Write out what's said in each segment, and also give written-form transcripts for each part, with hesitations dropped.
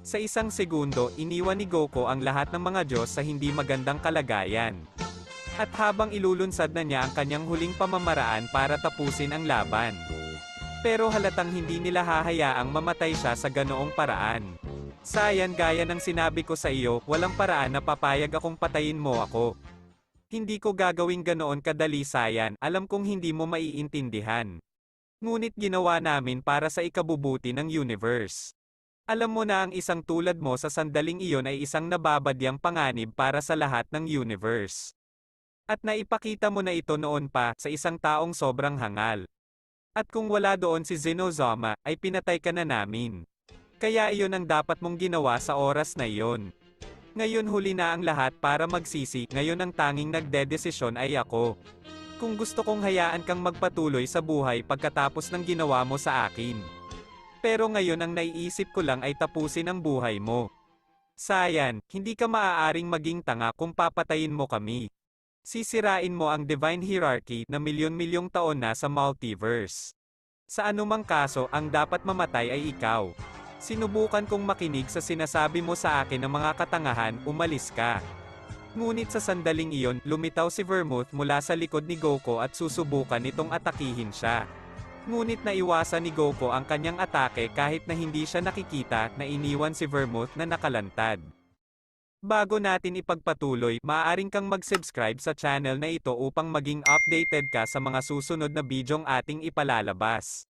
Sa isang segundo, iniwan ni Goku ang lahat ng mga Diyos sa hindi magandang kalagayan. At habang ilulunsad na niya ang kanyang huling pamamaraan para tapusin ang laban. Pero halatang hindi nila hahayaang mamatay siya sa ganoong paraan. Sayan, gaya ng sinabi ko sa iyo, walang paraan na papayag akong patayin mo ako. Hindi ko gagawing ganoon kadali, Sayan, alam kong hindi mo maiintindihan. Ngunit ginawa namin para sa ikabubuti ng universe. Alam mo na ang isang tulad mo sa sandaling iyon ay isang nababadyang panganib para sa lahat ng universe. At naipakita mo na ito noon pa, sa isang taong sobrang hangal. At kung wala doon si Zenozama, ay pinatay ka na namin. Kaya iyon ang dapat mong ginawa sa oras na iyon. Ngayon huli na ang lahat para magsisi, ngayon ang tanging nagdedesisyon ay ako. Kung gusto kong hayaan kang magpatuloy sa buhay pagkatapos ng ginawa mo sa akin. Pero ngayon ang naiisip ko lang ay tapusin ang buhay mo. Sayan, hindi ka maaaring maging tanga kung papatayin mo kami. Sisirain mo ang divine hierarchy na milyon-milyong taon na sa multiverse. Sa anumang kaso, ang dapat mamatay ay ikaw. Sinubukan kong makinig sa sinasabi mo sa akin ng mga katangahan, umalis ka. Ngunit sa sandaling iyon, lumitaw si Vermouth mula sa likod ni Goku at susubukan itong atakihin siya. Ngunit naiwasan ni Goku ang kanyang atake kahit na hindi siya nakikita, na iniwan si Vermouth na nakalantad. Bago natin ipagpatuloy, maaaring kang mag-subscribe sa channel na ito upang maging updated ka sa mga susunod na bidyong ating ipalalabas.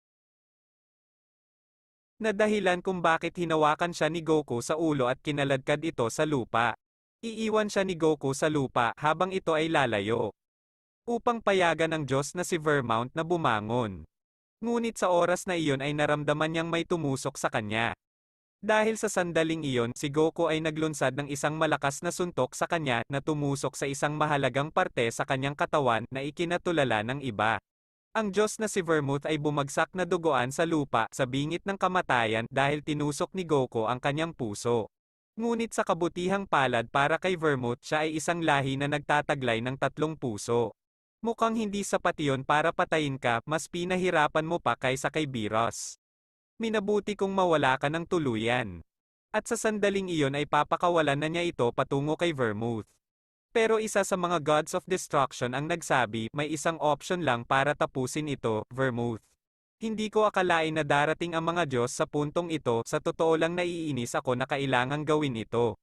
Na dahilan kung bakit hinawakan siya ni Goku sa ulo at kinaladkad ito sa lupa. Iiwan siya ni Goku sa lupa habang ito ay lalayo. Upang payagan ng Diyos na si Vermouth na bumangon. Ngunit sa oras na iyon ay naramdaman niyang may tumusok sa kanya. Dahil sa sandaling iyon, si Goku ay naglunsad ng isang malakas na suntok sa kanya na tumusok sa isang mahalagang parte sa kanyang katawan na ikinatulala ng iba. Ang Diyos na si Vermouth ay bumagsak na duguan sa lupa sa bingit ng kamatayan dahil tinusok ni Goku ang kanyang puso. Ngunit sa kabutihang palad para kay Vermouth, siya ay isang lahi na nagtataglay ng tatlong puso. Mukhang hindi sapat iyon para patayin ka, mas pinahirapan mo pa kaysa kay Beerus. Minabuti kong mawala ka ng tuluyan. At sa sandaling iyon ay papakawalan na niya ito patungo kay Vermouth. Pero isa sa mga gods of destruction ang nagsabi, may isang option lang para tapusin ito, Vermouth. Hindi ko akalain na darating ang mga Diyos sa puntong ito, sa totoo lang naiinis ako na kailangang gawin ito.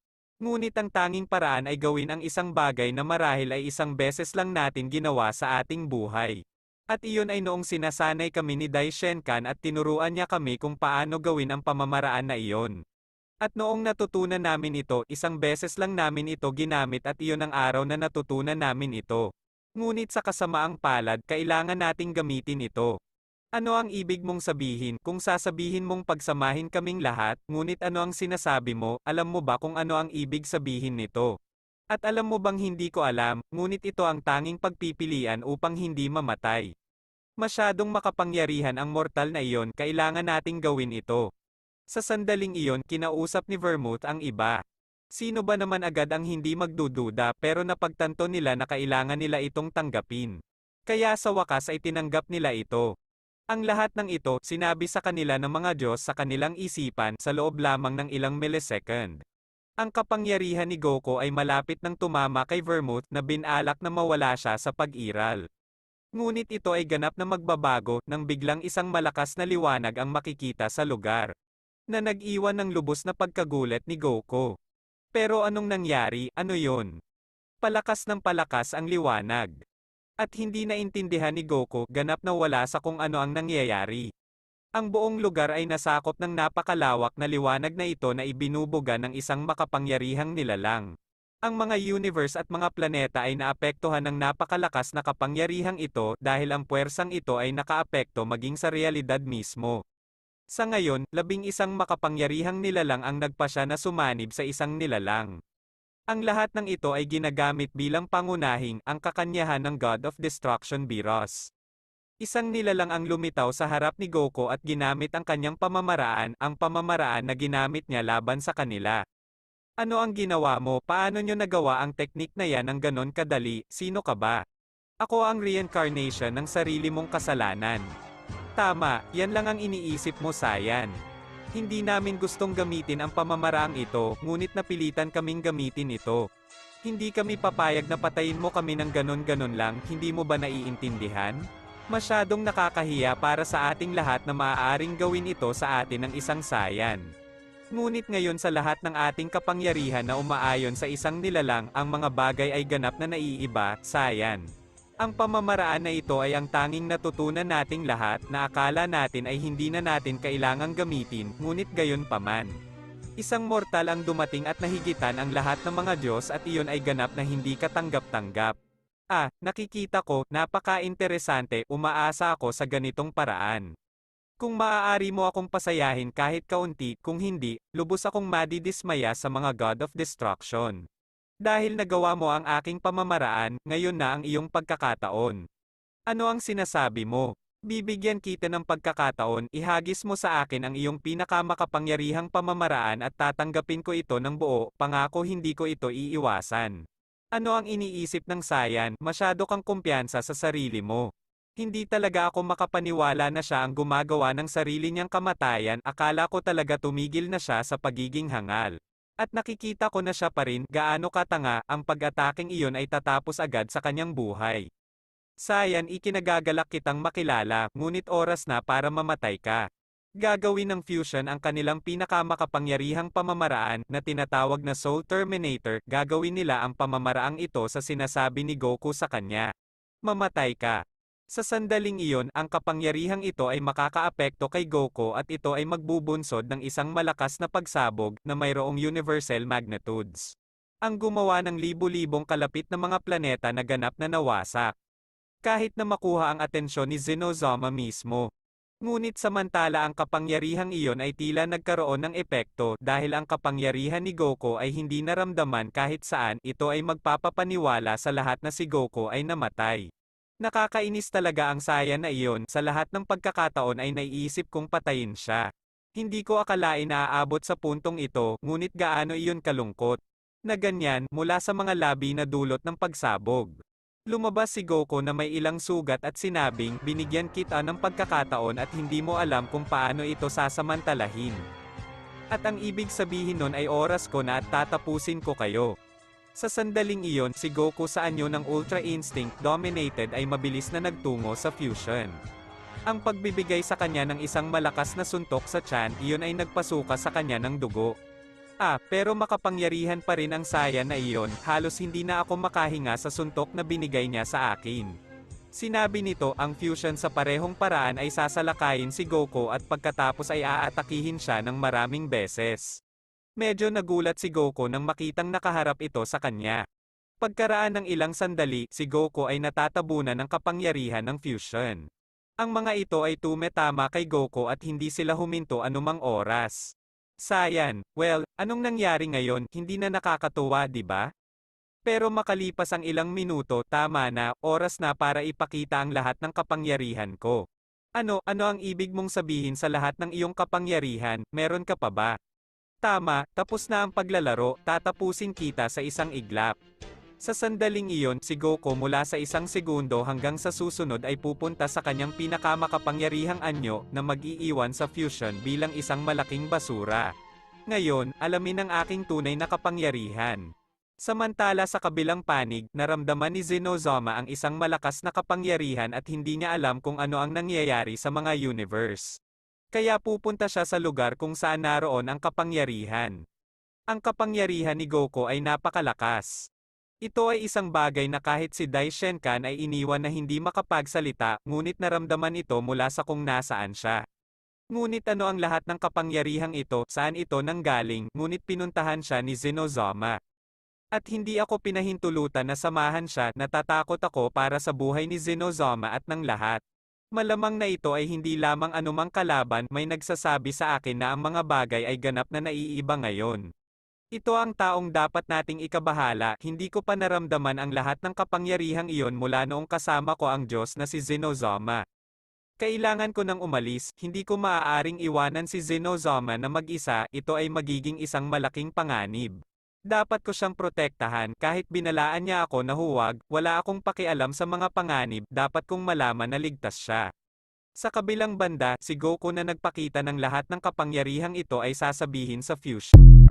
Ngunit ang tanging paraan ay gawin ang isang bagay na marahil ay isang beses lang natin ginawa sa ating buhay. At iyon ay noong sinasanay kami ni Dai Shenkan at tinuruan niya kami kung paano gawin ang pamamaraan na iyon. At noong natutunan namin ito, isang beses lang namin ito ginamit at iyon ang araw na natutunan namin ito. Ngunit sa kasamaang palad, kailangan nating gamitin ito. Ano ang ibig mong sabihin kung sasabihin mong pagsamahin kaming lahat, ngunit ano ang sinasabi mo, alam mo ba kung ano ang ibig sabihin nito? At alam mo bang hindi ko alam, ngunit ito ang tanging pagpipilian upang hindi mamatay. Masyadong makapangyarihan ang mortal na iyon, kailangan nating gawin ito. Sa sandaling iyon, kinausap ni Vermouth ang iba. Sino ba naman agad ang hindi magdududa, pero napagtanto nila na kailangan nila itong tanggapin. Kaya sa wakas ay tinanggap nila ito. Ang lahat ng ito, sinabi sa kanila ng mga Diyos sa kanilang isipan sa loob lamang ng ilang millisecond. Ang kapangyarihan ni Goku ay malapit nang tumama kay Vermouth na binalak na mawala siya sa pag-iral. Ngunit ito ay ganap na magbabago, nang biglang isang malakas na liwanag ang makikita sa lugar. Na nag-iwan ng lubos na pagkagulat ni Goku. Pero anong nangyari, ano yon? Palakas ng palakas ang liwanag. At hindi naintindihan ni Goku, ganap na wala sa kung ano ang nangyayari. Ang buong lugar ay nasakop ng napakalawak na liwanag na ito na ibinubuga ng isang makapangyarihang nilalang. Ang mga universe at mga planeta ay naapektuhan ng napakalakas na kapangyarihang ito dahil ang puwersang ito ay nakaapekto maging sa realidad mismo. Sa ngayon, 11 makapangyarihang nilalang ang nagpasya na sumanib sa isang nilalang. Ang lahat ng ito ay ginagamit bilang pangunahing ang kakanyahan ng God of Destruction Beerus. Isang nilalang ang lumitaw sa harap ni Goku at ginamit ang kanyang pamamaraan, ang pamamaraan na ginamit niya laban sa kanila. Ano ang ginawa mo? Paano nyo nagawa ang teknik na yan ng ganon kadali? Sino ka ba? Ako ang reincarnation ng sarili mong kasalanan. Tama, yan lang ang iniisip mo, Sayan. Hindi namin gustong gamitin ang pamamaraang ito, ngunit napilitan kaming gamitin ito. Hindi kami papayag na patayin mo kami ng ganon-ganon lang, hindi mo ba naiintindihan? Masyadong nakakahiya para sa ating lahat na maaaring gawin ito sa atin ng isang Saiyan. Ngunit ngayon sa lahat ng ating kapangyarihan na umaayon sa isang nilalang, ang mga bagay ay ganap na naiiba, Saiyan. Ang pamamaraan na ito ay ang tanging natutunan nating lahat na akala natin ay hindi na natin kailangang gamitin, ngunit gayon paman. Isang mortal ang dumating at nahigitan ang lahat ng mga Diyos at iyon ay ganap na hindi katanggap-tanggap. Nakikita ko, napaka-interesante, umaasa ako sa ganitong paraan. Kung maaari mo akong pasayahin kahit kaunti, kung hindi, lubos akong madidismaya sa mga God of Destruction. Dahil nagawa mo ang aking pamamaraan, ngayon na ang iyong pagkakataon. Ano ang sinasabi mo? Bibigyan kita ng pagkakataon, ihagis mo sa akin ang iyong pinakamakapangyarihang pamamaraan at tatanggapin ko ito ng buo, pangako hindi ko ito iiwasan. Ano ang iniisip ng Saiyan? Masyado kang kumpiyansa sa sarili mo. Hindi talaga ako makapaniwala na siya ang gumagawa ng sarili niyang kamatayan, akala ko talaga tumigil na siya sa pagiging hangal. At nakikita ko na siya pa rin, gaano katanga, ang pag-ataking iyon ay tatapos agad sa kanyang buhay. Saiyan, ikinagagalak kitang makilala, ngunit oras na para mamatay ka. Gagawin ng Fusion ang kanilang pinakamakapangyarihang pamamaraan, na tinatawag na Soul Terminator, gagawin nila ang pamamaraang ito sa sinasabi ni Goku sa kanya. Mamatay ka. Sa sandaling iyon, ang kapangyarihang ito ay makakaapekto kay Goku at ito ay magbubunsod ng isang malakas na pagsabog, na mayroong universal magnitudes. Ang gumawa ng libu-libong kalapit na mga planeta na ganap na nawasak. Kahit na makuha ang atensyon ni Zenozama mismo. Ngunit samantala ang kapangyarihang iyon ay tila nagkaroon ng epekto dahil ang kapangyarihan ni Goku ay hindi naramdaman kahit saan, ito ay magpapapaniwala sa lahat na si Goku ay namatay. Nakakainis talaga ang Saiyan na iyon, sa lahat ng pagkakataon ay naiisip kong patayin siya. Hindi ko akalain na aabot sa puntong ito, ngunit gaano iyon kalungkot. Na ganyan, mula sa mga labi na dulot ng pagsabog. Lumabas si Goku na may ilang sugat at sinabing, binigyan kita ng pagkakataon at hindi mo alam kung paano ito sasamantalahin. At ang ibig sabihin nun ay oras ko na at tatapusin ko kayo. Sa sandaling iyon, si Goku sa anyo ng Ultra Instinct Dominated ay mabilis na nagtungo sa Fusion. Ang pagbibigay sa kanya ng isang malakas na suntok sa tiyan, iyon ay nagpasuka sa kanya ng dugo. Pero makapangyarihan pa rin ang Saiyan na iyon, halos hindi na ako makahinga sa suntok na binigay niya sa akin. Sinabi nito, ang Fusion sa parehong paraan ay sasalakayin si Goku at pagkatapos ay aatakihin siya ng maraming beses. Medyo nagulat si Goku nang makitang nakaharap ito sa kanya. Pagkaraan ng ilang sandali, si Goku ay natatabunan ng kapangyarihan ng Fusion. Ang mga ito ay tumetama kay Goku at hindi sila huminto anumang oras. Saiyan, well, anong nangyari ngayon, hindi na nakakatuwa, di ba? Pero makalipas ang ilang minuto, tama na, oras na para ipakita ang lahat ng kapangyarihan ko. Ano ang ibig mong sabihin sa lahat ng iyong kapangyarihan, meron ka pa ba? Tama, tapos na ang paglalaro, tatapusin kita sa isang iglap. Sa sandaling iyon, si Goku mula sa isang segundo hanggang sa susunod ay pupunta sa kanyang pinakamakapangyarihang anyo, na mag-iiwan sa Fusion bilang isang malaking basura. Ngayon, alamin ang aking tunay na kapangyarihan. Samantala sa kabilang panig, naramdaman ni Zenozama ang isang malakas na kapangyarihan at hindi niya alam kung ano ang nangyayari sa mga universe. Kaya pupunta siya sa lugar kung saan naroon ang kapangyarihan. Ang kapangyarihan ni Goku ay napakalakas. Ito ay isang bagay na kahit si Dai Shenkan ay iniwan na hindi makapagsalita, ngunit naramdaman ito mula sa kung nasaan siya. Ngunit ano ang lahat ng kapangyarihang ito, saan ito nanggaling, ngunit pinuntahan siya ni Zenozama. At hindi ako pinahintulutan na samahan siya, natatakot ako para sa buhay ni Zenozama at ng lahat. Malamang na ito ay hindi lamang anumang kalaban, may nagsasabi sa akin na ang mga bagay ay ganap na naiiba ngayon. Ito ang taong dapat nating ikabahala, hindi ko pa naramdaman ang lahat ng kapangyarihang iyon mula noong kasama ko ang Diyos na si Zenozama. Kailangan ko nang umalis, hindi ko maaaring iwanan si Zenozama na mag-isa, ito ay magiging isang malaking panganib. Dapat ko siyang protektahan, kahit binalaan niya ako na huwag, wala akong pakialam sa mga panganib, dapat kong malaman na ligtas siya. Sa kabilang banda, si Goku na nagpakita ng lahat ng kapangyarihang ito ay sasabihin sa Fusion.